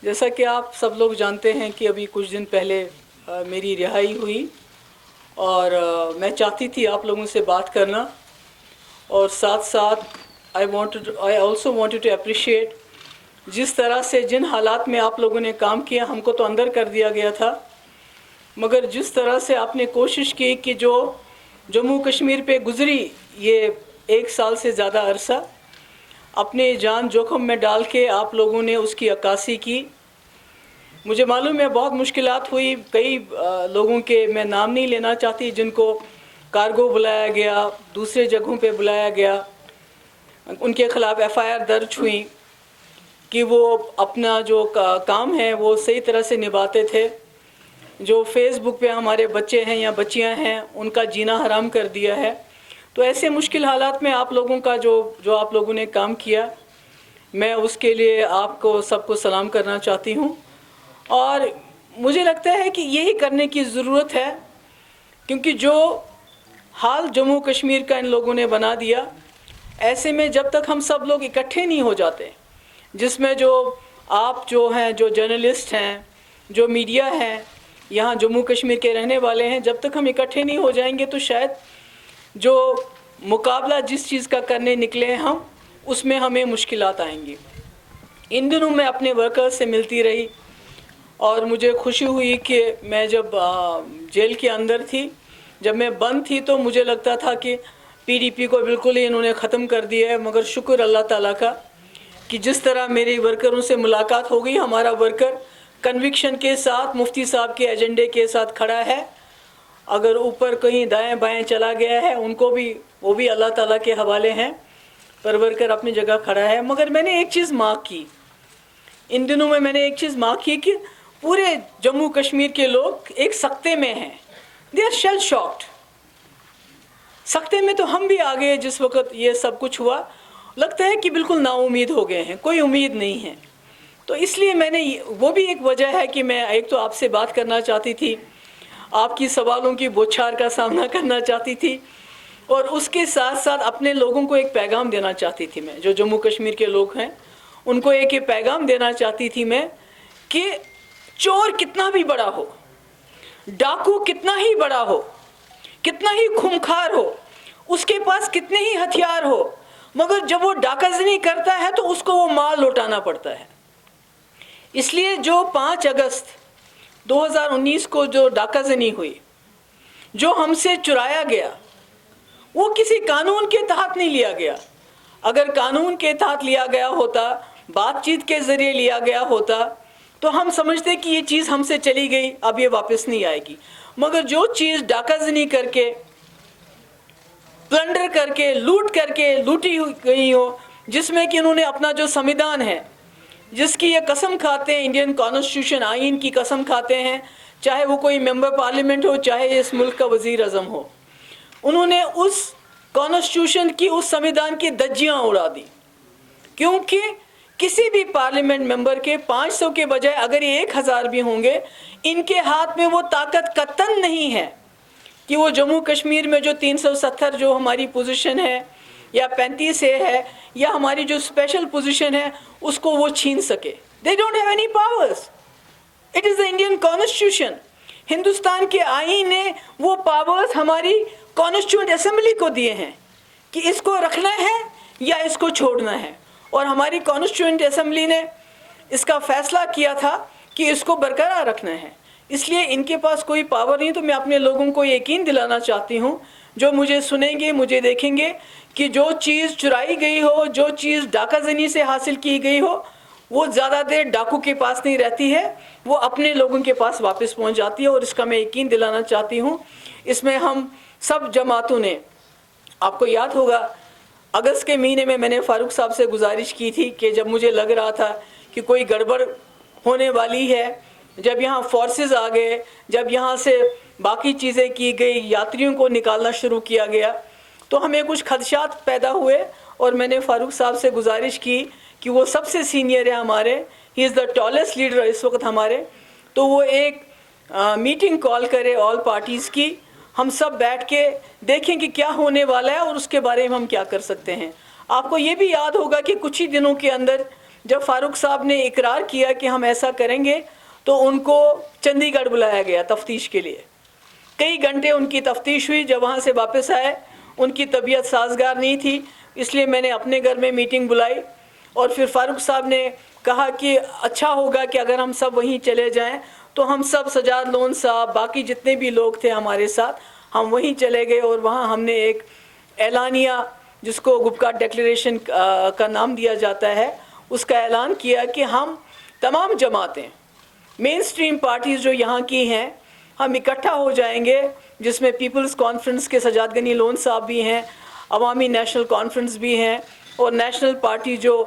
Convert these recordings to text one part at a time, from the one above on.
جیسا کہ آپ سب لوگ جانتے ہیں کہ ابھی کچھ دن پہلے میری رہائی ہوئی اور میں چاہتی تھی آپ لوگوں سے بات کرنا، اور ساتھ ساتھ I also wanted to appreciate جس طرح سے جن حالات میں آپ لوگوں نے کام کیا، ہم کو تو اندر کر دیا گیا تھا، مگر جس طرح سے آپ نے کوشش کی کہ جو جموں کشمیر پہ گزری یہ 1 سال سے زیادہ عرصہ، اپنے جان جوخم میں ڈال کے آپ لوگوں نے اس کی عکاسی کی۔ مجھے معلوم ہے بہت مشکلات ہوئی، کئی لوگوں کے میں نام نہیں لینا چاہتی جن کو کارگو بلایا گیا، دوسرے جگہوں پہ بلایا گیا، ان کے خلاف FIR درج ہوئی کہ وہ اپنا جو کام ہے وہ صحیح طرح سے نبھاتے تھے۔ جو فیس بک پہ ہمارے بچے ہیں یا بچیاں ہیں ان کا جینا حرام کر دیا ہے۔ تو ایسے مشکل حالات میں آپ لوگوں کا جو آپ لوگوں نے کام کیا، میں اس کے لیے آپ کو سب کو سلام کرنا چاہتی ہوں، اور مجھے لگتا ہے کہ یہی کرنے کی ضرورت ہے، کیونکہ جو حال جموں کشمیر کا ان لوگوں نے بنا دیا، ایسے میں جب تک ہم سب لوگ اکٹھے نہیں ہو جاتے، جس میں جو آپ جو ہیں، جو جرنلسٹ ہیں، جو میڈیا ہیں، یہاں جموں کشمیر کے رہنے والے ہیں، جب تک ہم اکٹھے نہیں ہو جائیں گے تو شاید جو مقابلہ جس چیز کا کرنے نکلے ہیں ہم، اس میں ہمیں مشکلات آئیں گی۔ ان دنوں میں اپنے ورکرز سے ملتی رہی، اور مجھے خوشی ہوئی کہ میں جب جیل کے اندر تھی، جب میں بند تھی، تو مجھے لگتا تھا کہ PDP کو بالکل ہی انہوں نے ختم کر دیا ہے، مگر شکر اللہ تعالیٰ کا کہ جس طرح میری ورکروں سے ملاقات ہو گئی، ہمارا ورکر کنوکشن کے ساتھ مفتی صاحب کے ایجنڈے کے ساتھ کھڑا ہے۔ اگر اوپر کہیں دائیں بائیں چلا گیا ہے، ان کو بھی وہ بھی اللہ تعالیٰ کے حوالے ہیں، پر ورکر اپنی جگہ کھڑا ہے۔ مگر میں نے ایک چیز مارک کی، ان دنوں میں نے ایک چیز مارک کی کہ پورے جموں کشمیر کے لوگ ایک سکتے میں ہیں، دے آر شیل شاکڈ۔ سکتے میں تو ہم بھی آ گئے جس وقت یہ سب کچھ ہوا، لگتا ہے کہ بالکل نا امید ہو گئے ہیں، کوئی امید نہیں ہے۔ تو اس لیے میں نے وہ بھی ایک وجہ ہے کہ میں ایک تو آپ سے بات کرنا چاہتی تھی، آپ کی سوالوں کی بوچھار کا سامنا کرنا چاہتی تھی، اور اس کے ساتھ ساتھ اپنے لوگوں کو ایک پیغام دینا چاہتی تھی، میں جو جموں کشمیر کے لوگ ہیں ان کو ایک پیغام دینا چاہتی تھی میں کہ چور کتنا بھی بڑا ہو، ڈاکو کتنا ہی بڑا ہو، کتنا ہی خونخوار ہو، اس کے پاس کتنے ہی ہتھیار ہو، مگر جب وہ ڈاکہ زنی کرتا ہے تو اس کو وہ مال لوٹانا پڑتا ہے۔ اس لیے جو 5 اگست 2019 کو جو ڈاکہ زنی ہوئی، جو ہم سے چرایا گیا، وہ کسی قانون کے تحت نہیں لیا گیا۔ اگر قانون کے تحت لیا گیا ہوتا، بات چیت کے ذریعے لیا گیا ہوتا، تو ہم سمجھتے کہ یہ چیز ہم سے چلی گئی، اب یہ واپس نہیں آئے گی۔ مگر جو چیز ڈاکہ زنی کر کے، پلنڈر کر کے، لوٹ کر کے لوٹی گئی ہو، جس میں کہ انہوں نے اپنا جو سمویدھان ہے، جس کی یہ قسم کھاتے ہیں، انڈین کانسٹیٹیوشن آئین کی قسم کھاتے ہیں، چاہے وہ کوئی ممبر پارلیمنٹ ہو، چاہے اس ملک کا وزیر اعظم ہو، انہوں نے اس کانسٹیٹیوشن کی، اس سمویدھان کی دھجیاں اڑا دی۔ کیونکہ کسی بھی پارلیمنٹ ممبر کے 500 کے بجائے اگر یہ 1000 بھی ہوں گے، ان کے ہاتھ میں وہ طاقت قطعاً نہیں ہے کہ وہ جموں کشمیر میں جو 370 جو ہماری پوزیشن ہے، یا 35 ہے، یا ہماری جو اسپیشل پوزیشن ہے، اس کو وہ چھین سکے۔ They don't have any powers. It is the Indian Constitution. Hindustan کے آئین نے وہ پاورز ہماری کانسٹیٹیوئنٹ اسمبلی کو دیے ہیں کہ اس کو رکھنا ہے یا اس کو چھوڑنا ہے، اور ہماری کانسٹیٹیوئنٹ اسمبلی نے اس کا فیصلہ کیا تھا کہ اس کو برقرار رکھنا ہے۔ اس لیے ان کے پاس کوئی پاور نہیں۔ تو میں اپنے لوگوں کو یقین دلانا چاہتی ہوں، جو مجھے سنیں گے، مجھے دیکھیں گے، کہ جو چیز چرائی گئی ہو، جو چیز ڈاکہ زنی سے حاصل کی گئی ہو، وہ زیادہ دیر ڈاکو کے پاس نہیں رہتی ہے، وہ اپنے لوگوں کے پاس واپس پہنچ جاتی ہے، اور اس کا میں یقین دلانا چاہتی ہوں۔ اس میں ہم سب جماعتوں نے، آپ کو یاد ہوگا اگست کے مہینے میں نے فاروق صاحب سے گزارش کی تھی کہ جب مجھے لگ رہا تھا کہ کوئی گڑبڑ ہونے والی ہے، جب یہاں فورسز آ گئے، جب یہاں سے باقی چیزیں کی گئی، یاتریوں کو نکالنا شروع کیا گیا، تو ہمیں کچھ خدشات پیدا ہوئے، اور میں نے فاروق صاحب سے گزارش کی کہ وہ سب سے سینئر ہے ہمارے، ہی از دا ٹالسٹ لیڈر اس وقت ہمارے، تو وہ ایک میٹنگ کال کرے آل پارٹیز کی، ہم سب بیٹھ کے دیکھیں کہ کیا ہونے والا ہے اور اس کے بارے میں ہم کیا کر سکتے ہیں۔ آپ کو یہ بھی یاد ہوگا کہ کچھ ہی دنوں کے اندر جب فاروق صاحب نے اقرار کیا کہ ہم ایسا کریں گے تو ان کو چندی گڑھ بلایا گیا تفتیش کے لیے. کئی گھنٹے ان کی تفتیش ہوئی. جب وہاں سے واپس آئے ان کی طبیعت سازگار نہیں تھی, اس لیے میں نے اپنے گھر میں میٹنگ بلائی اور پھر فاروق صاحب نے کہا کہ اچھا ہوگا کہ اگر ہم سب وہیں چلے جائیں. تو ہم سب, سجاد لون صاحب, باقی جتنے بھی لوگ تھے ہمارے ساتھ, ہم وہیں چلے گئے اور وہاں ہم نے ایک اعلانیہ جس کو گپکار ڈیکلیریشن کا نام دیا جاتا ہے, اس کا اعلان کیا کہ ہم تمام جماعتیں, مین سٹریم پارٹیز جو یہاں کی ہیں, ہم اکٹھا ہو جائیں گے, جس میں پیپلز کانفرنس کے سجاد غنی لون صاحب بھی ہیں, عوامی نیشنل کانفرنس بھی ہیں, اور نیشنل پارٹی جو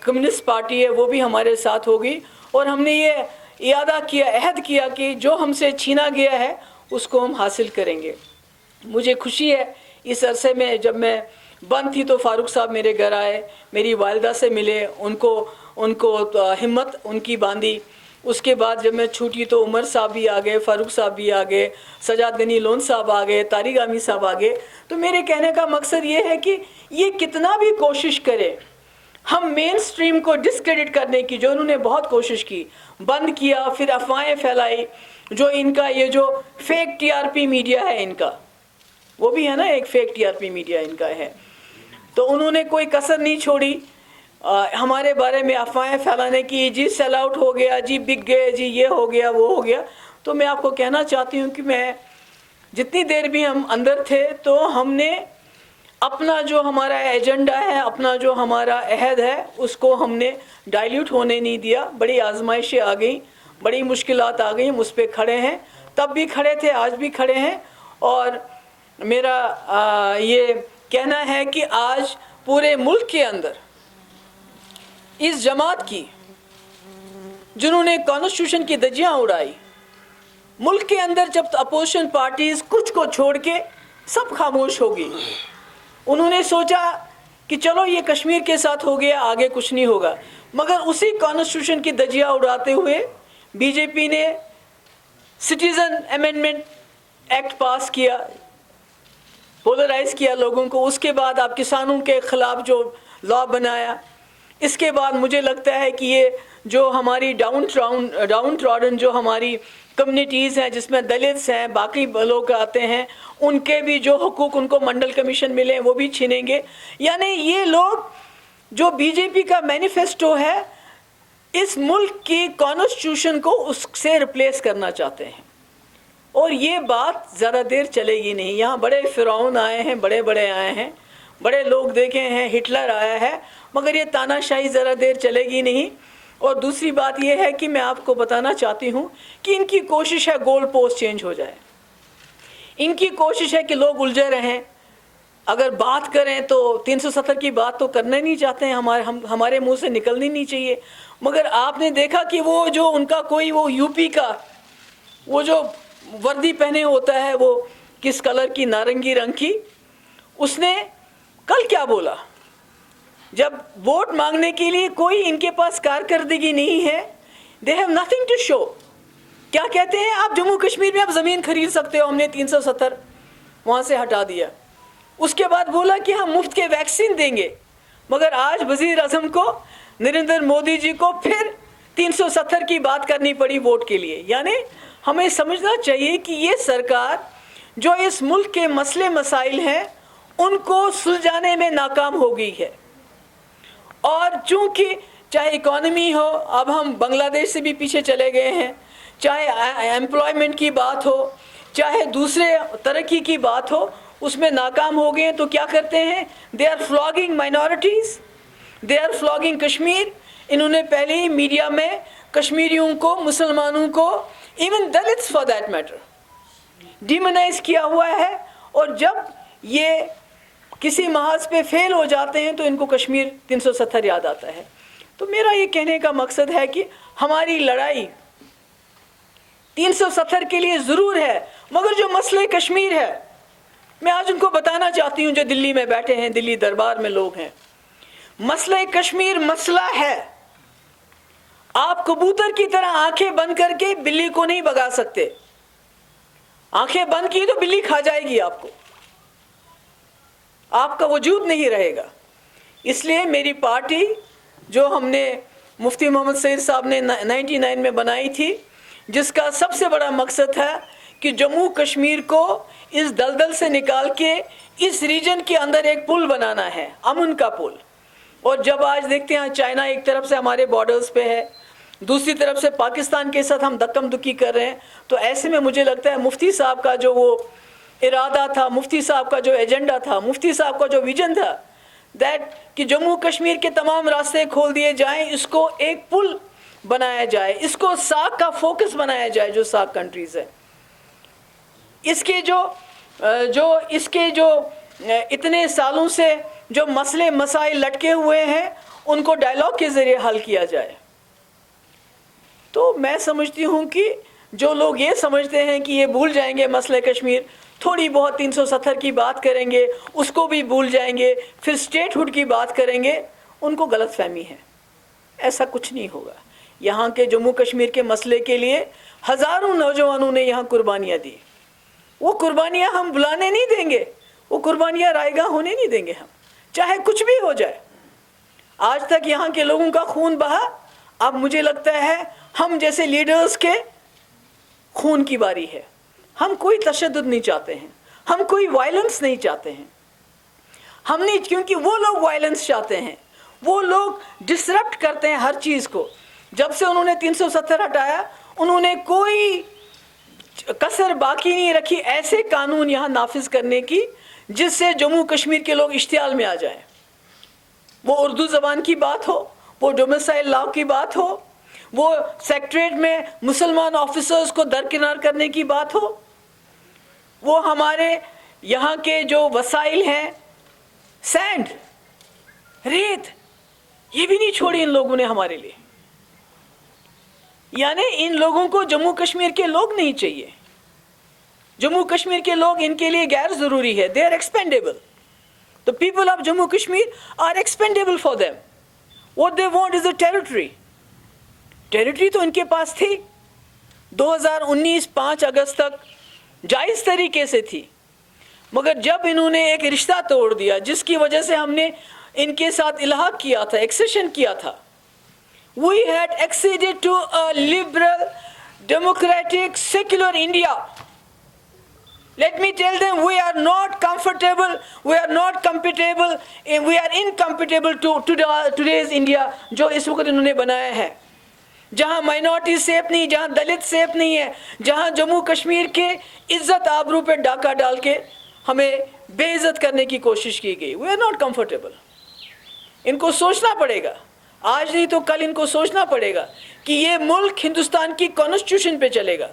کمیونسٹ پارٹی ہے وہ بھی ہمارے ساتھ ہوگی. اور ہم نے یہ اعادہ کیا, عہد کیا کہ جو ہم سے چھینا گیا ہے اس کو ہم حاصل کریں گے. مجھے خوشی ہے اس عرصے میں جب میں بند تھی تو فاروق صاحب میرے گھر آئے, میری والدہ سے ملے, ان کو ہمت ان کی باندھی. اس کے بعد جب میں چھوٹی تو عمر صاحب بھی آ گئے, فاروق صاحب بھی آ گئے, سجاد غنی لون صاحب آ گئے, طارق عامی صاحب آ گئے. تو میرے کہنے کا مقصد یہ ہے کہ یہ کتنا بھی کوشش کرے, ہم مین سٹریم کو ڈسکریڈٹ کرنے کی, جو انہوں نے بہت کوشش کی, بند کیا, پھر افواہیں پھیلائی, جو ان کا یہ جو fake T R P media ہے ان کا, وہ بھی ہے نا ایک fake T R P media ان کا ہے, تو انہوں نے کوئی کسر نہیں چھوڑی ہمارے بارے میں افواہیں پھیلانے کی. جی سیل آؤٹ ہو گیا, جی بک گئے, جی یہ ہو گیا, وہ ہو گیا. تو میں آپ کو کہنا چاہتی ہوں کہ میں جتنی دیر بھی ہم اندر تھے تو ہم نے اپنا جو ہمارا ایجنڈا ہے, اپنا جو ہمارا عہد ہے, اس کو ہم نے ڈائلیوٹ ہونے نہیں دیا. بڑی آزمائشیں آ گئیں, بڑی مشکلات آ گئیں, ہم اس پہ کھڑے ہیں, تب بھی کھڑے تھے, آج بھی کھڑے ہیں. اور میرا یہ کہنا ہے کہ آج پورے ملک کے اندر اس جماعت کی, جنہوں نے کانسٹیٹیوشن کی دھجیاں اڑائی, ملک کے اندر جب اپوزیشن پارٹیز کچھ کو چھوڑ کے سب خاموش ہوگی, انہوں نے سوچا کہ چلو یہ کشمیر کے ساتھ ہو گیا, آگے کچھ نہیں ہوگا. مگر اسی کانسٹیٹیوشن کی دھجیاں اڑاتے ہوئے بی جے پی نے سٹیزن امینڈمنٹ ایکٹ پاس کیا, پولرائز کیا لوگوں کو. اس کے بعد آپ کسانوں کے خلاف جو لا بنایا. اس کے بعد مجھے لگتا ہے کہ یہ جو ہماری ڈاؤن ٹراڈن جو ہماری کمیونٹیز ہیں, جس میں دلتس ہیں, باقی لوگ آتے ہیں, ان کے بھی جو حقوق ان کو منڈل کمیشن ملے وہ بھی چھینیں گے. یعنی یہ لوگ جو بی جے پی کا مینیفیسٹو ہے, اس ملک کی کانسٹیٹیوشن کو اس سے ریپلیس کرنا چاہتے ہیں. اور یہ بات زیادہ دیر چلے گی نہیں. یہاں بڑے فرعون آئے ہیں, بڑے آئے ہیں, بڑے لوگ دیکھے ہیں, ہٹلر آیا ہے, مگر یہ تاناشاہی ذرا دیر چلے گی نہیں. اور دوسری بات یہ ہے کہ میں آپ کو بتانا چاہتی ہوں کہ ان کی کوشش ہے گول پوسٹ چینج ہو جائے, ان کی کوشش ہے کہ لوگ الجھے رہیں. اگر بات کریں تو 370 کی بات تو کرنا نہیں چاہتے ہیں, ہمارے منہ سے نکلنی نہیں چاہیے. مگر آپ نے دیکھا کہ وہ جو ان کا کوئی وہ یو پی کا وہ جو وردی پہنے ہوتا ہے, وہ کس کلر کی, نارنگی رنگ کی, اس نے کل کیا بولا, جب ووٹ مانگنے کے لیے کوئی ان کے پاس کارکردگی نہیں ہے, they have nothing to show. کیا کہتے ہیں, آپ جموں کشمیر میں آپ زمین خرید سکتے ہو, ہم نے 370 وہاں سے ہٹا دیا. اس کے بعد بولا کہ ہم مفت کے ویکسین دیں گے, مگر آج وزیر اعظم کو, نریندر مودی جی کو پھر 370 کی بات کرنی پڑی ووٹ کے لیے. یعنی ہمیں سمجھنا چاہیے کہ یہ سرکار جو اس ملک کے مسئلے مسائل ہیں ان کو سلجھانے میں ناکام ہو گئی ہے. اور چونکہ چاہے اکانومی ہو, اب ہم بنگلہ دیش سے بھی پیچھے چلے گئے ہیں, چاہے ایمپلائمنٹ کی بات ہو, چاہے دوسرے ترقی کی بات ہو, اس میں ناکام ہو گئے ہیں. تو کیا کرتے ہیں, they are flogging minorities, they are flogging Kashmir. انہوں نے پہلے ہی میڈیا میں کشمیریوں کو, مسلمانوں کو, even دلتس for that matter, demonise کیا ہوا ہے. اور جب یہ کسی محاذ پہ فیل ہو جاتے ہیں تو ان کو کشمیر 370 یاد آتا ہے. تو میرا یہ کہنے کا مقصد ہے کہ ہماری لڑائی 370 کے لیے ضرور ہے, مگر جو مسئلہ کشمیر ہے, میں آج ان کو بتانا چاہتی ہوں جو دلی میں بیٹھے ہیں, دلی دربار میں لوگ ہیں, مسئلہ کشمیر مسئلہ ہے. آپ کبوتر کی طرح آنکھیں بند کر کے بلی کو نہیں بھگا سکتے. آنکھیں بند کی تو بلی کھا جائے گی آپ کو, آپ کا وجود نہیں رہے گا. اس لیے میری پارٹی جو ہم نے مفتی محمد سعید صاحب نے 99 میں بنائی تھی، جس کا سب سے بڑا مقصد ہے کہ جموں کشمیر کو اس دلدل سے نکال کے اس ریجن کے اندر ایک پل بنانا ہے، امن کا پل۔ اور جب آج دیکھتے ہیں چائنا ایک طرف سے ہمارے بارڈرز پہ ہے، دوسری طرف سے پاکستان کے ساتھ ہم دکم دکی کر رہے ہیں، تو ایسے میں مجھے لگتا ہے مفتی صاحب کا جو وہ ارادہ تھا، مفتی صاحب کا جو ایجنڈا تھا، مفتی صاحب کا جو ویژن تھا، دیٹ کہ جموں کشمیر کے تمام راستے کھول دیے جائیں، اس کو ایک پل بنایا جائے، اس کو ساک کا فوکس بنایا جائے، جو ساک کنٹریز ہے، اس کے جو اتنے سالوں سے جو مسئلے مسائل لٹکے ہوئے ہیں ان کو ڈائلاگ کے ذریعے حل کیا جائے۔ تو میں سمجھتی ہوں کہ جو لوگ یہ سمجھتے ہیں کہ یہ بھول جائیں گے مسئلہ کشمیر، تھوڑی بہت 370 کی بات کریں گے، اس کو بھی بھول جائیں گے، پھر اسٹیٹ ہوڈ کی بات کریں گے، ان کو غلط فہمی ہے۔ ایسا کچھ نہیں ہوگا۔ یہاں کے جموں کشمیر کے مسئلے کے لیے ہزاروں نوجوانوں نے یہاں قربانیاں دی، وہ قربانیاں ہم بلانے نہیں دیں گے، وہ قربانیاں رائے گاہ ہونے نہیں دیں گے ہم، چاہے کچھ بھی ہو جائے۔ آج تک یہاں کے لوگوں کا خون بہا، اب مجھے لگتا ہے ہم جیسے لیڈرز کے خون کی باری ہے۔ ہم کوئی تشدد نہیں چاہتے ہیں، ہم کوئی وائلنس نہیں چاہتے ہیں، ہم نہیں، کیونکہ وہ لوگ وائلنس چاہتے ہیں، وہ لوگ ڈسرپٹ کرتے ہیں ہر چیز کو۔ جب سے انہوں نے 370 ہٹایا، انہوں نے کوئی کسر باقی نہیں رکھی ایسے قانون یہاں نافذ کرنے کی جس سے جموں کشمیر کے لوگ اشتعال میں آ جائیں۔ وہ اردو زبان کی بات ہو، وہ ڈومیسائل لاء کی بات ہو، وہ سیکٹریٹ میں مسلمان آفیسرز کو درکنار کرنے کی بات ہو، وہ ہمارے یہاں کے جو وسائل ہیں، سینڈ، ریت، یہ بھی نہیں چھوڑی ان لوگوں نے ہمارے لیے۔ یعنی ان لوگوں کو جموں کشمیر کے لوگ نہیں چاہیے، جموں کشمیر کے لوگ ان کے لیے غیر ضروری ہے۔ they are expendable. The people of Jammu Kashmir are expendable for them. What they want is a territory. Territory تو ان کے پاس تھی، 2019 5 اگست تک جائز طریقے سے تھی، مگر جب انہوں نے ایک رشتہ توڑ دیا جس کی وجہ سے ہم نے ان کے ساتھ الحاق کیا تھا، ایکسیشن کیا تھا، we had acceded to a liberal, democratic, secular India. Let me tell them we are not comfortable, we are not compatible, we are incompatible to today's India جو اس وقت انہوں نے بنایا ہے، جہاں مائنورٹی سیف نہیں، جہاں دلت سیف نہیں ہے، جہاں جموں کشمیر کے عزت آبرو پہ ڈاکہ ڈال کے ہمیں بے عزت کرنے کی کوشش کی گئی۔ we are not comfortable. ان کو سوچنا پڑے گا، آج نہیں تو کل ان کو سوچنا پڑے گا کہ یہ ملک ہندوستان کی کانسٹیٹیوشن پہ چلے گا،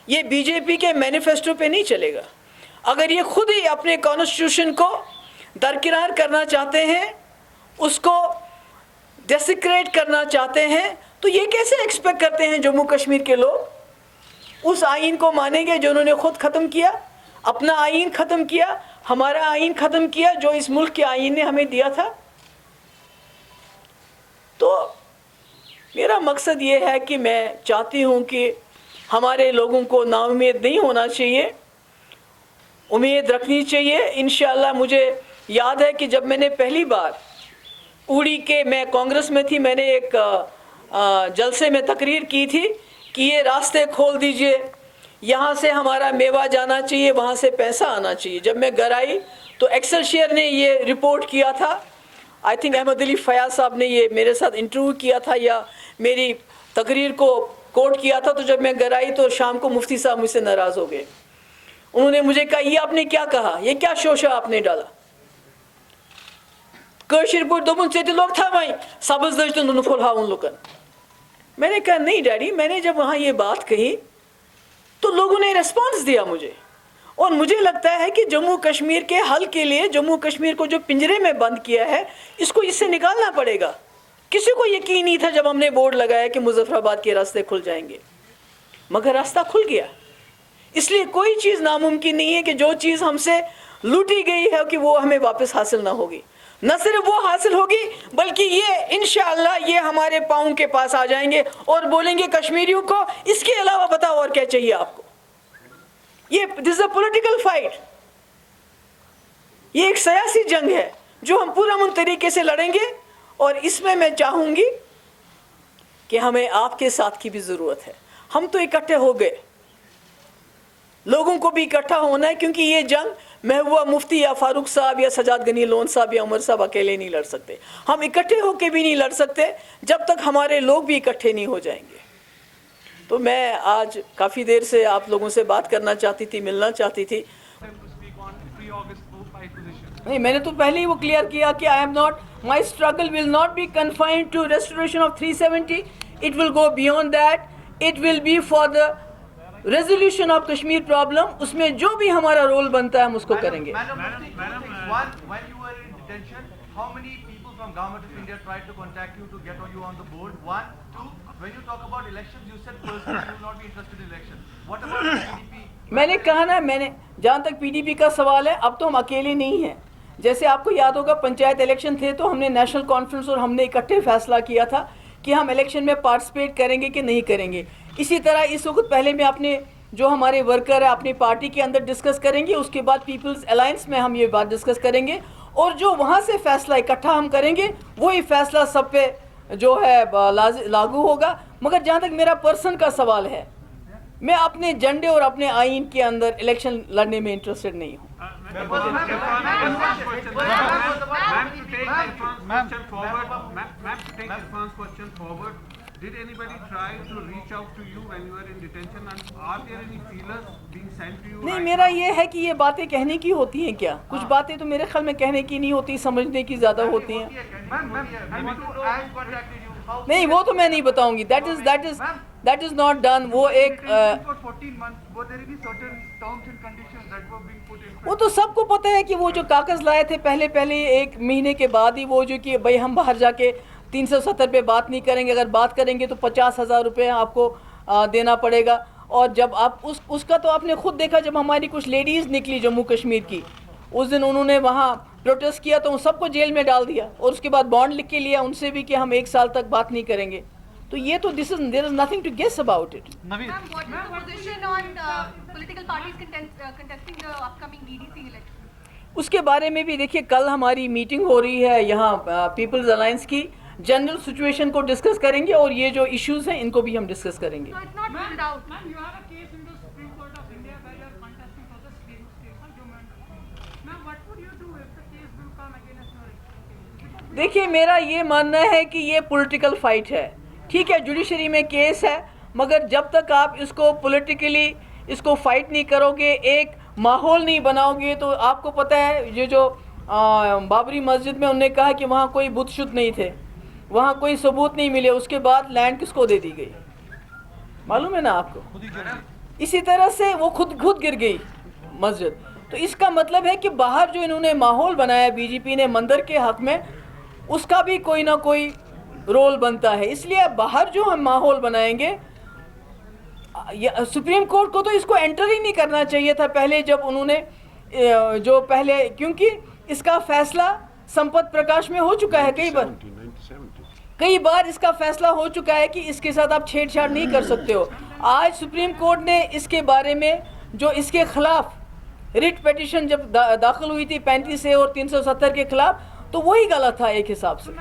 یہ بی جے پی کے مینیفیسٹو پہ نہیں چلے گا۔ اگر یہ خود ہی اپنے کانسٹیٹیوشن کو درکنار کرنا چاہتے ہیں، اس کو ڈیسیکریٹ کرنا چاہتے ہیں، تو یہ کیسے ایکسپیکٹ کرتے ہیں جموں کشمیر کے لوگ اس آئین کو مانیں گے جو انہوں نے خود ختم کیا، اپنا آئین ختم کیا، ہمارا آئین ختم کیا جو اس ملک کے آئین نے ہمیں دیا تھا۔ تو میرا مقصد یہ ہے کہ میں چاہتی ہوں کہ ہمارے لوگوں کو نا امید نہیں ہونا چاہیے، امید رکھنی چاہیے۔ انشاءاللہ مجھے یاد ہے کہ جب میں نے پہلی بار اوڑی کے، میں کانگریس میں تھی، میں نے ایک جلسے میں تقریر کی تھی کہ یہ راستے کھول دیجئے، یہاں سے ہمارا میوہ جانا چاہیے، وہاں سے پیسہ آنا چاہیے۔ جب میں گھر آئی تو ایکسلشیئر نے یہ رپورٹ کیا تھا، آئی تھنک احمد علی فیاض صاحب نے یہ میرے ساتھ انٹرویو کیا تھا یا میری تقریر کو کوٹ کیا تھا۔ تو جب میں گھر آئی تو شام کو مفتی صاحب مجھ سے ناراض ہو گئے، انہوں نے مجھے کہا یہ آپ نے کیا کہا، یہ کیا شوشہ آپ نے ڈالا، کٲشِر پٲٹھۍ دوٚپُن ژےٚ تہِ لوٚگ تھا وۄنۍ سبز دٔج تہٕ نُنہٕ پھوٚل ہاوُن لُکن۔ میں نے کہا نہیں ڈیڈی، میں نے جب وہاں یہ بات کہی تو لوگوں نے ریسپانس دیا مجھے، اور مجھے لگتا ہے کہ جموں کشمیر کے حل کے لیے، جموں کشمیر کو جو پنجرے میں بند کیا ہے، اس کو اس سے نکالنا پڑے گا۔ کسی کو یقین نہیں تھا جب ہم نے بورڈ لگایا کہ مظفر آباد کے راستے کھل جائیں گے، مگر راستہ کھل گیا۔ اس لیے کوئی چیز ناممکن نہیں ہے کہ جو چیز ہم سے لوٹی گئی ہے کہ وہ ہمیں واپس حاصل نہ ہوگی، نہ صرف وہ حاصل ہوگی بلکہ یہ انشاءاللہ یہ ہمارے پاؤں کے پاس آ جائیں گے اور بولیں گے کشمیریوں کو اس کے علاوہ بتاؤ اور کیا چاہیے آپ کو۔ یہ دس اے پولیٹیکل فائٹ، یہ ایک سیاسی جنگ ہے جو ہم پورا من طریقے سے لڑیں گے اور اس میں چاہوں گی کہ ہمیں آپ کے ساتھ کی بھی ضرورت ہے. ہم تو اکٹھے ہو گئے, لوگوں کو بھی اکٹھا ہونا ہے, کیونکہ یہ جنگ محبوبہ مفتی یا فاروق صاحب یا سجاد غنی لون صاحب یا عمر صاحب اکیلے نہیں لڑ سکتے. ہم اکٹھے ہو کے بھی نہیں لڑ سکتے جب تک ہمارے لوگ بھی اکٹھے نہیں ہو جائیں گے. تو میں آج کافی دیر سے آپ لوگوں سے بات کرنا چاہتی تھی, ملنا چاہتی تھی. نہیں, میں نے تو پہلے ہی وہ کلیئر کیا کہ I'm not, my struggle will not be confined to restoration of 370. It will go beyond that. It will be for the resolution of Kashmir problem. اس میں جو بھی ہمارا رول بنتا ہے ہم اس کو کریں گے. How many people from Government of India tried to contact you to get you on the board? One, two. When you talk about elections, you said personally you will not be interested in elections. What about the PDP? میں نے کہا نا, میں نے جہاں تک P D P کا سوال ہے, اب تو ہم اکیلے نہیں ہیں. جیسے آپ کو یاد ہوگا پنچایت الیکشن تھے تو ہم نے نیشنل کانفرنس اور ہم نے اکٹھے فیصلہ کیا تھا کہ ہم الیکشن میں پارٹیسپیٹ کریں گے کہ نہیں کریں گے. اسی طرح اس وقت پہلے میں اپنے جو ہمارے ورکر ہیں اپنی پارٹی کے اندر ڈسکس کریں گے, اس کے بعد پیپلز الائنس میں ہم یہ بات ڈسکس کریں گے, اور جو وہاں سے فیصلہ اکٹھا ہم کریں گے وہی فیصلہ سب پہ جو ہے لاگو ہوگا. مگر جہاں تک میرا پرسن کا سوال ہے, میں اپنے جنڈے اور اپنے آئین کے اندر الیکشن لڑنے میں انٹرسٹڈ نہیں ہوں. Did anybody try to reach out to you when you were in detention, and are there any feelers being sent to you? نہیں, میرا یہ ہے کہ یہ باتیں کہنے کی ہوتی ہیں کیا, کچھ باتیں تو میرے خیال میں کہنے کی نہیں ہوتی, سمجھنے کی زیادہ ہوتی ہیں. نہیں, وہ تو میں نہیں بتاؤں گی. That is not done. وہ ایک وہ تو سب کو پتہ ہے کہ وہ جو کاغذ لائے تھے پہلے ایک مہینے کے بعد ہی, وہ جو کہ بھائی ہم باہر جا کے 370 پہ بات نہیں کریں گے, اگر بات کریں گے تو 50,000 روپے آپ کو دینا پڑے گا. اور جب آپ اس کا تو آپ نے خود دیکھا, جب ہماری کچھ لیڈیز نکلی جموں کشمیر کی, اس دن انہوں نے وہاں پروٹیسٹ کیا تو ان سب کو جیل میں ڈال دیا, اور اس کے بعد بانڈ لکھ کے لیا ان سے بھی کہ ہم 1 سال تک بات نہیں کریں گے. تو یہ تو there is nothing to guess about it. Ma'am, what is your position on political parties contesting the upcoming DDC election? اس کے بارے میں بھی دیکھیے, کل ہماری میٹنگ ہو رہی ہے یہاں پیپلز الائنس کی, جنرل سچویشن کو ڈسکس کریں گے اور یہ جو ایشوز ہیں ان کو بھی ہم ڈسکس کریں گے. So it's not ruled out. Ma'am, you have a case in the Supreme Court of India where you are contesting for the state of Jammu and Kashmir. Ma'am, what would you do if the case will come against your case? دیکھیے, میرا یہ ماننا ہے کہ یہ political fight ہے. ٹھیک ہے, جوڈیشری میں کیس ہے, مگر جب تک آپ اس کو پولیٹیکلی اس کو فائٹ نہیں کرو گے, ایک ماحول نہیں بناؤ گے, تو آپ کو پتہ ہے یہ جو بابری مسجد میں انہوں نے کہا کہ وہاں کوئی بت شد نہیں تھے, وہاں کوئی ثبوت نہیں ملے, اس کے بعد لینڈ کس کو دے دی گئی, معلوم ہے نا آپ کو. اسی طرح سے وہ خود گر گئی مسجد. تو اس کا مطلب ہے کہ باہر جو انہوں نے ماحول بنایا بی جے پی نے مندر کے حق میں, اس کا بھی کوئی نہ کوئی رول بنتا ہے. اس لیے باہر جو ہم ماحول بنائیں گے, سپریم کورٹ کو تو اس کو انٹر ہی نہیں کرنا چاہیے تھا پہلے, جب انہوں نے جو پہلے, کیونکہ اس کا فیصلہ سمپت پرکاش میں ہو چکا ہے, کئی بار اس کا فیصلہ ہو چکا ہے کہ اس کے ساتھ آپ چھیڑ چھاڑ نہیں کر سکتے ہو. آج سپریم کورٹ نے اس کے بارے میں جو اس کے خلاف ریٹ پیٹیشن جب داخل ہوئی تھی 35 سے اور 370 کے خلاف, تو وہی غلط تھا ایک حساب سے.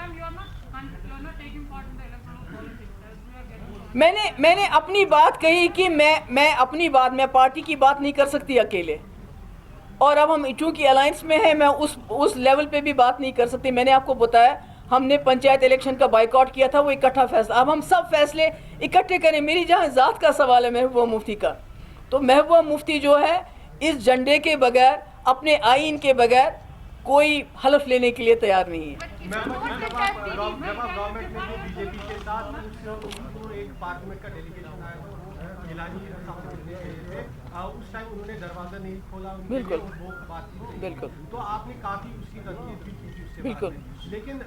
میں نے اپنی بات کہی کہ میں اپنی بات, میں پارٹی کی بات نہیں کر سکتی اکیلے, اور اب ہم چونکہ الائنس میں ہیں, میں اس لیول پہ بھی بات نہیں کر سکتی. میں نے آپ کو بتایا ہم نے پنچایت الیکشن کا بائیکاٹ کیا تھا, وہ اکٹھا فیصلہ, اب ہم سب فیصلے اکٹھے کریں. میری جہاں ذات کا سوال ہے محبوبہ مفتی کا, تو محبوبہ مفتی جو ہے اس جھنڈے کے بغیر, اپنے آئین کے بغیر کوئی حلف لینے کے لیے تیار نہیں ہے. پارلیمنٹ کا ڈیلیگیشن آیا گیلانی صاحب اس ٹائم انہوں نے دروازہ نہیں کھولا, بالکل وہ بات کی, بالکل, تو آپ نے کافی اس کی تنقید بھی کی اس سے, بالکل. لیکن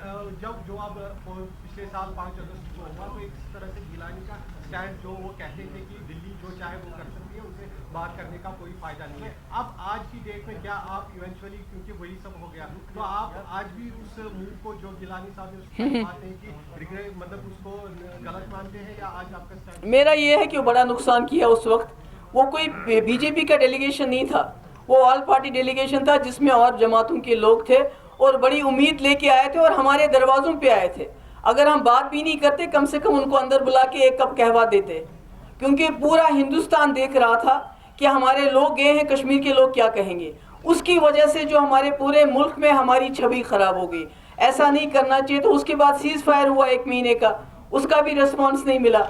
جو اب پچھلے سال 5 اگست کو ہوا, تو اس طرح سے گیلانی کا اسٹینڈ جو وہ کہتے تھے کہ دلی جو چاہے وہ کر سکتی ہے, ان سے بات کرنے کا کوئی فائدہ نہیں ہے. اب آج کی ڈیٹ میں کیا آپ ایونچولی, کیونکہ وہی سب ہو گیا, تو آپ آج بھی اس موو کو جو گیلانی صاحب نے بات نہیں کی, مطلب اس کو غلط مانتے ہیں, یا آج آپ کا اسٹینڈ؟ میرا یہ ہے کہ وہ بڑا نقصان کیا اس وقت. وہ کوئی بی جے پی کا ڈیلیگیشن نہیں تھا, وہ آل پارٹی ڈیلیگیشن تھا جس میں اور جماعتوں کے لوگ تھے, اور بڑی امید لے کے آئے تھے اور ہمارے دروازوں پہ آئے تھے. اگر ہم بات بھی نہیں کرتے کم سے کم ان کو اندر بلا کے ایک کپ قہوہ دیتے, کیونکہ پورا ہندوستان دیکھ رہا تھا کہ ہمارے لوگ گئے ہیں, کشمیر کے لوگ کیا کہیں گے. اس کی وجہ سے جو ہمارے پورے ملک میں ہماری چھوی خراب ہو گئی. ایسا نہیں کرنا چاہیے. تو اس کے بعد سیز فائر ہوا 1 مہینے کا, اس کا بھی ریسپانس نہیں ملا.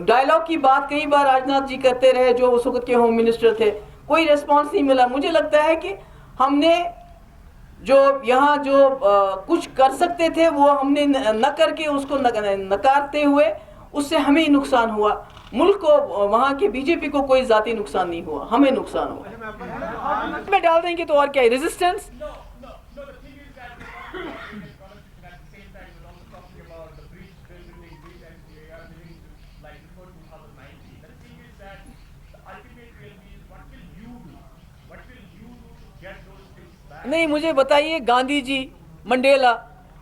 ڈائلاگ کی بات کئی بار راجناتھ جی کرتے رہے جو اس وقت کے ہوم منسٹر تھے, کوئی ریسپانس نہیں ملا. مجھے لگتا ہے کہ ہم نے جو یہاں جو کچھ کر سکتے تھے وہ ہم نے نہ کر کے اس کو نکارتے ہوئے اس سے ہمیں نقصان ہوا. ملک کو, وہاں کے بی جے پی کو کوئی ذاتی نقصان نہیں ہوا, ہمیں نقصان ہوا. میں ڈال دیں گے تو اور کیا ہے, ریزسٹنس. نہیں, مجھے بتائیے گاندھی جی, منڈیلا,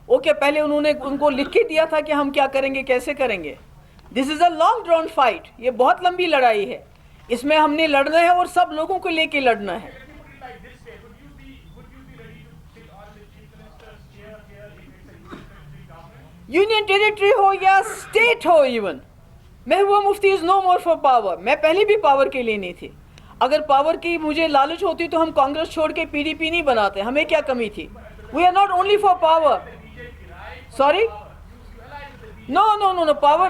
اوکے پہلے انہوں نے ان کو لکھ کے دیا تھا کہ ہم کیا کریں گے, کیسے کریں گے. دس از اے لانگ ڈراؤن فائٹ, یہ بہت لمبی لڑائی ہے, اس میں ہم نے لڑنا ہے اور سب لوگوں کو لے کے لڑنا ہے. یونین ٹیریٹری ہو یا اسٹیٹ ہو, even Mehbooba Mufti is no more for power. میں پہلے بھی پاور کے لیے نہیں تھی. اگر پاور کی مجھے لالچ ہوتی تو ہم کانگریس چھوڑ کے پی ڈی پی نہیں بناتے. ہمیں کیا کمی تھی. We are not only for power. Sorry, no power,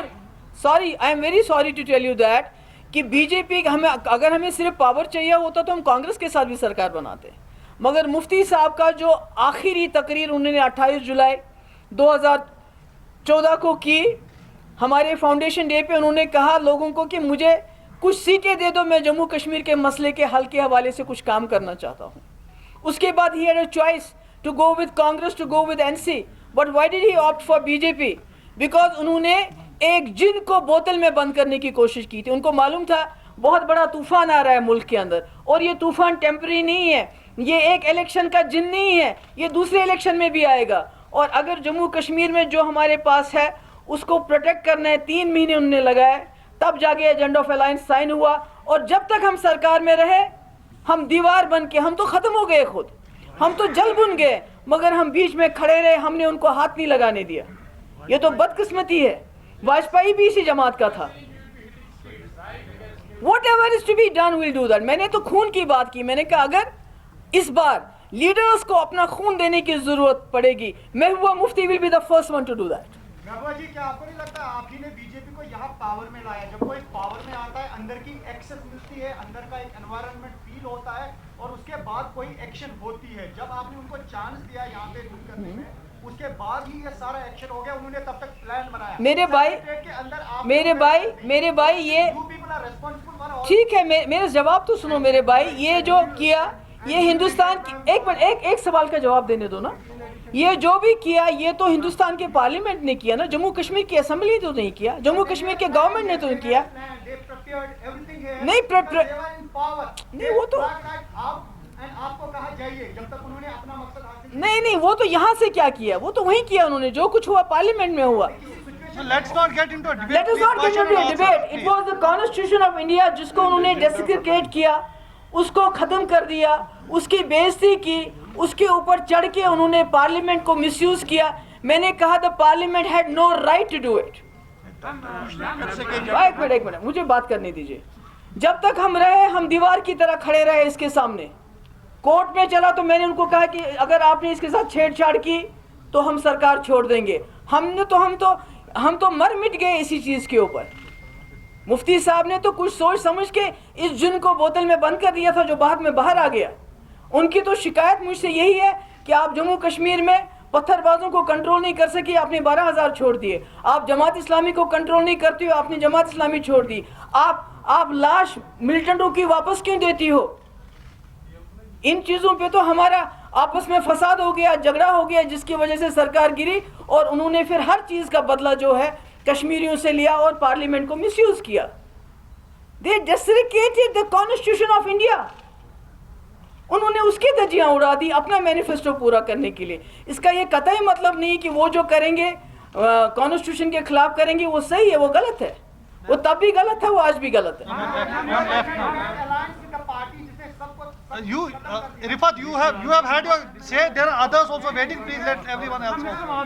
sorry, I am very sorry to tell you that کہ بی جے پی ہمیں, اگر ہمیں صرف پاور چاہیے ہوتا تو ہم کانگریس کے ساتھ بھی سرکار بناتے. مگر مفتی صاحب کا جو آخری تقریر انہوں نے 28 جولائی 2014 کو کی, ہمارے فاؤنڈیشن ڈے پہ انہوں نے کہا لوگوں کو کہ مجھے کچھ سیٹیں دے دو, میں جموں کشمیر کے مسئلے کے حل کے حوالے سے کچھ کام کرنا چاہتا ہوں. اس کے بعد ہی had a choice to go with Congress, to go with N C, but why did he opt for B J P? Because انہوں نے ایک جن کو بوتل میں بند کرنے کی کوشش کی تھی. ان کو معلوم تھا بہت بڑا طوفان آ رہا ہے ملک کے اندر, اور یہ طوفان ٹیمپرری نہیں ہے, یہ ایک الیکشن کا جن نہیں ہے, یہ دوسرے الیکشن میں بھی آئے گا. اور اگر جموں کشمیر میں جو ہمارے پاس ہے اس کو پروٹیکٹ کرنا ہے, 3 مہینے انہوں نے لگائے, تب جا کے ایجنڈا آف الائنس سائن ہوا. اور جب تک ہم سرکار میں رہے ہم دیوار بن کے, ہم تو ختم ہو گئے خود, ہم تو جل بن گئے, مگر ہم بیچ میں کھڑے رہے, ہم نے ان کو ہاتھ نہیں لگانے دیا. یہ تو بدقسمتی ہے. واجپئی بھی اسی جماعت کا تھا. Whatever is to be done we'll do that. میں نے تو خون کی بات کی. میں نے کہا اگر اس بار لیڈرز کو اپنا خون دینے کی ضرورت پڑے گی, Mehbooba Mufti will be the first one to do that. Mehbooba ji, کیا آپ کو نہیں لگتا آپ ہی نے بی جے پی کو یہاں پاور میں لایا؟ جب کوئی پاور میں آتا ہے اندر کی ایکسس ملتی ہے, اندر کا ایک انوائرمنٹ فیل ہوتا ہے, اور اس کے بعد کوئی ایکشن ہوتی ہے. جب آپ نے ان کو چانس دیا یہاں پہ رول کرنے میں, اس کے بعد ہی یہ سارا ایکشن ہو گیا. انہوں نے تب تک پلان بنایا. میرے بھائی یہ ٹھیک ہے, میرا جواب تو سنو میرے بھائی. یہ جو کیا یہ ہندوستان کی, ایک منٹ, ایک سوال کا جواب دینے دو نا. یہ جو بھی کیا یہ تو ہندوستان کے پارلیمنٹ نے کیا نا, جموں کشمیر کی اسمبلی تو نہیں کیا, جموں کشمیر کے گورنمنٹ نے تو نہیں کیا. نہیں وہ تو نہیں, وہ تو یہاں سے کیا کیا, وہ تو وہیں کیا انہوں نے. جو کچھ ہوا پارلیمنٹ میں ہوا. Let's not get into a debate. Let us not get into a debate. It was the Constitution of India جس کو انہوں نے desecrate کیا, اس کو ختم کر دیا, اس کی بےعزتی کی, اس کے اوپر چڑھ کے انہوں نے پارلیمنٹ کو مس یوز کیا. میں نے کہا the parliament had no right to do it. ایک منٹ, مجھے بات کرنے دیجیے. جب تک ہم رہے ہم دیوار کی طرح کھڑے رہے اس کے سامنے. کورٹ میں چلا تو میں نے ان کو کہا کہ اگر آپ نے اس کے ساتھ چھیڑ چھاڑ کی تو ہم سرکار چھوڑ دیں گے. ہم تو مر مٹ گئے اسی چیز کے اوپر. مفتی صاحب نے تو کچھ سوچ سمجھ کے اس جن کو بوتل میں بند کر دیا تھا جو بعد میں باہر آ گیا. ان کی تو شکایت مجھ سے یہی ہے کہ آپ جموں کشمیر میں پتھر بازوں کو کنٹرول نہیں کر سکی, آپ نے 12,000 چھوڑ دیے. آپ جماعت اسلامی کو کنٹرول نہیں کرتی ہو, آپ نے جماعت اسلامی چھوڑ دی. آپ لاش ملٹنٹوں کی واپس کیوں دیتی ہو؟ ان چیزوں پہ تو ہمارا آپس میں فساد ہو گیا, جھگڑا ہو گیا, جس کی وجہ سے سرکار گری, اور انہوں نے پھر ہر چیز کا بدلہ جو ہے کشمیریوں سے لیا اور پارلیمنٹ کو مس یوز کیا. They desecrated the Constitution of India. انہوں نے اس کی دھجیاں اڑا دی اپنا مینیفیسٹو پورا کرنے کے لیے. اس کا یہ قطعی مطلب نہیں کہ وہ جو کریں گے کانسٹیٹیوشن کے خلاف کریں گے وہ صحیح ہے, وہ غلط ہے. وہ تب بھی غلط ہے, وہ آج بھی غلط ہے. Rifat, you have had your say. There are others also waiting. Please let everyone else also.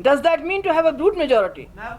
Does that mean to have a brute majority?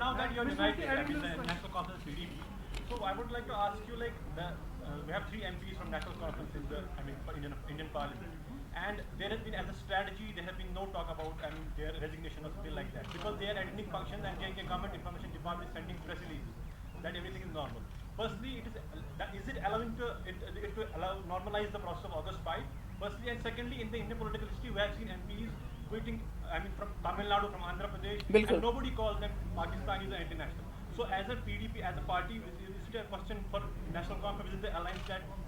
Now that you are united, I mean, the National Conference PDP. So I would like to ask you, like, we have 3 MPs from National Conference in the, I mean, for Indian Parliament, and there has been, as a strategy, there has been no talk about, I mean, their resignation or something like that, because they are attending functions and J&K Government Information Department is sending press releases that everything is normal. Firstly, is it allowing to normalize the process of August 5? Firstly, and secondly, in the Indian political history, we have seen MPs quitting, I mean, from Tamil Nadu, from Andhra Pradesh, Bilkul. and nobody calls them Pakistanis or international. So as a PDP, as a party, is it a question for National Conference within the alliance that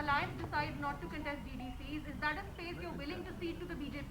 alliance decides not to contest GDCs, is that a space you're willing to cede to the BJP?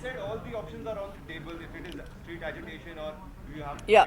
said all the options are on the table if it is street agitation or you have to Yeah.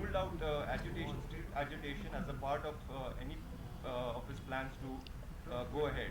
Ruled out street agitation as a part of any of his plans to go ahead.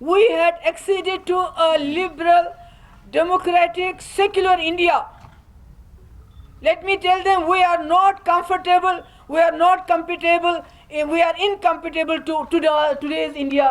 we had acceded to a liberal, democratic, secular India. Let me tell them, we are not comfortable, we are not compatible, we are incompatible to today's India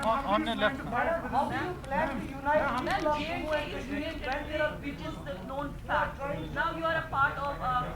On the left. How do you plan to unite people of Jammu and Kashmir when there are breaches that known fact? Now you are a part of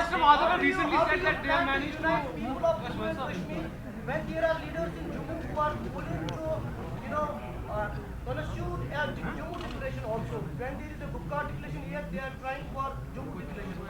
Mr. Madhav recently said that they have managed to People of Jammu and Kashmir, when there are leaders in Jammu who are willing to, constitute a Jammu declaration also. When there is a Gupta declaration here, they are trying for Jammu declaration.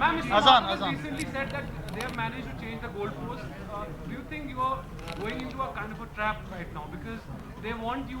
Ma'am, Mr. Madhav recently said that they have managed to change the goalposts. Do you think you are going into a kind of a trap right now because they want you?